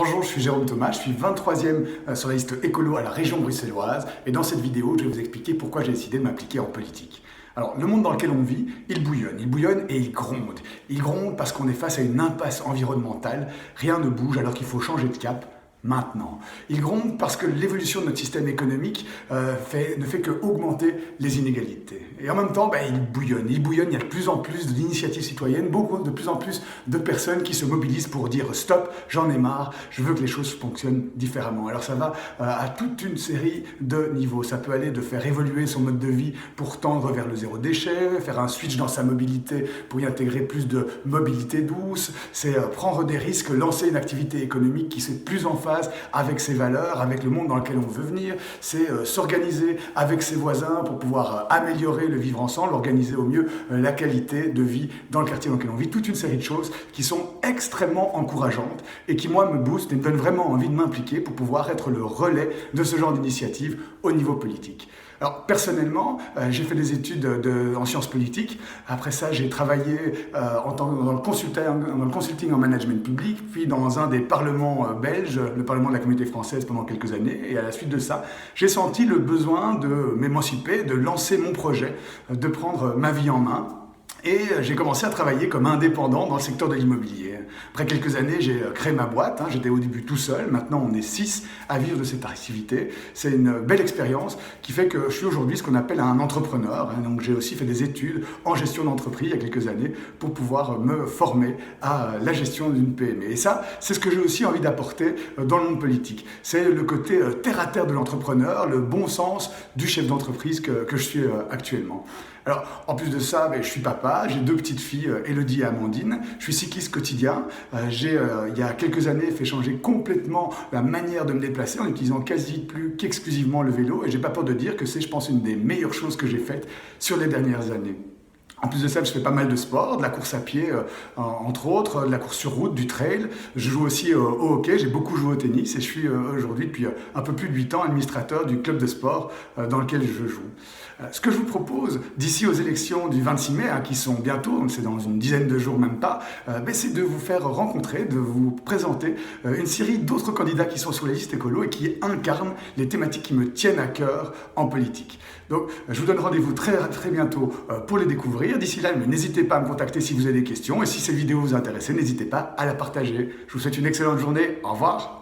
Bonjour, je suis Jérôme Thomas, je suis 23e sur la liste écolo à la région bruxelloise et dans cette vidéo, je vais vous expliquer pourquoi j'ai décidé de m'impliquer en politique. Alors, le monde dans lequel on vit, il bouillonne et il gronde. Il gronde parce qu'on est face à une impasse environnementale, rien ne bouge alors qu'il faut changer de cap. Maintenant. Il gronde parce que l'évolution de notre système économique ne fait qu'augmenter les inégalités. Et en même temps, il bouillonne, il y a de plus en plus d'initiatives citoyennes, de plus en plus de personnes qui se mobilisent pour dire stop, j'en ai marre, je veux que les choses fonctionnent différemment. Alors ça va à toute une série de niveaux. Ça peut aller de faire évoluer son mode de vie pour tendre vers le zéro déchet, faire un switch dans sa mobilité pour y intégrer plus de mobilité douce, c'est prendre des risques, lancer une activité économique qui se plus en phase avec ses valeurs, avec le monde dans lequel on veut venir, c'est s'organiser avec ses voisins pour pouvoir améliorer le vivre ensemble, organiser au mieux la qualité de vie dans le quartier dans lequel on vit, toute une série de choses qui sont extrêmement encourageantes et qui, moi, me boostent et me donnent vraiment envie de m'impliquer pour pouvoir être le relais de ce genre d'initiative au niveau politique. Alors, personnellement, j'ai fait des études en sciences politiques. Après ça, j'ai travaillé dans le consulting en management public, puis dans un des parlements belges, le Parlement de la Communauté française pendant quelques années. Et à la suite de ça, j'ai senti le besoin de m'émanciper, de lancer mon projet, de prendre ma vie en main. Et j'ai commencé à travailler comme indépendant dans le secteur de l'immobilier. Après quelques années, j'ai créé ma boîte. J'étais au début tout seul. Maintenant, on est 6 à vivre de cette activité. C'est une belle expérience qui fait que je suis aujourd'hui ce qu'on appelle un entrepreneur. Donc, j'ai aussi fait des études en gestion d'entreprise il y a quelques années pour pouvoir me former à la gestion d'une PME. Et ça, c'est ce que j'ai aussi envie d'apporter dans le monde politique. C'est le côté terre-à-terre de l'entrepreneur, le bon sens du chef d'entreprise que je suis actuellement. Alors, en plus de ça, je suis papa, j'ai 2 petites filles, Elodie et Amandine. Je suis cycliste quotidien. J'ai, il y a quelques années, fait changer complètement la manière de me déplacer en utilisant quasi plus qu'exclusivement le vélo. Et j'ai pas peur de dire que c'est, je pense, une des meilleures choses que j'ai faites sur les dernières années. En plus de ça, je fais pas mal de sport, de la course à pied, entre autres, de la course sur route, du trail. Je joue aussi au hockey, j'ai beaucoup joué au tennis et je suis aujourd'hui, depuis un peu plus de 8 ans, administrateur du club de sport dans lequel je joue. Ce que je vous propose d'ici aux élections du 26 mai, qui sont bientôt, donc c'est dans une dizaine de jours même pas, c'est de vous faire rencontrer, de vous présenter une série d'autres candidats qui sont sur la liste écolo et qui incarnent les thématiques qui me tiennent à cœur en politique. Donc je vous donne rendez-vous très bientôt pour les découvrir. D'ici là, n'hésitez pas à me contacter si vous avez des questions et si cette vidéo vous intéresse, n'hésitez pas à la partager. Je vous souhaite une excellente journée. Au revoir.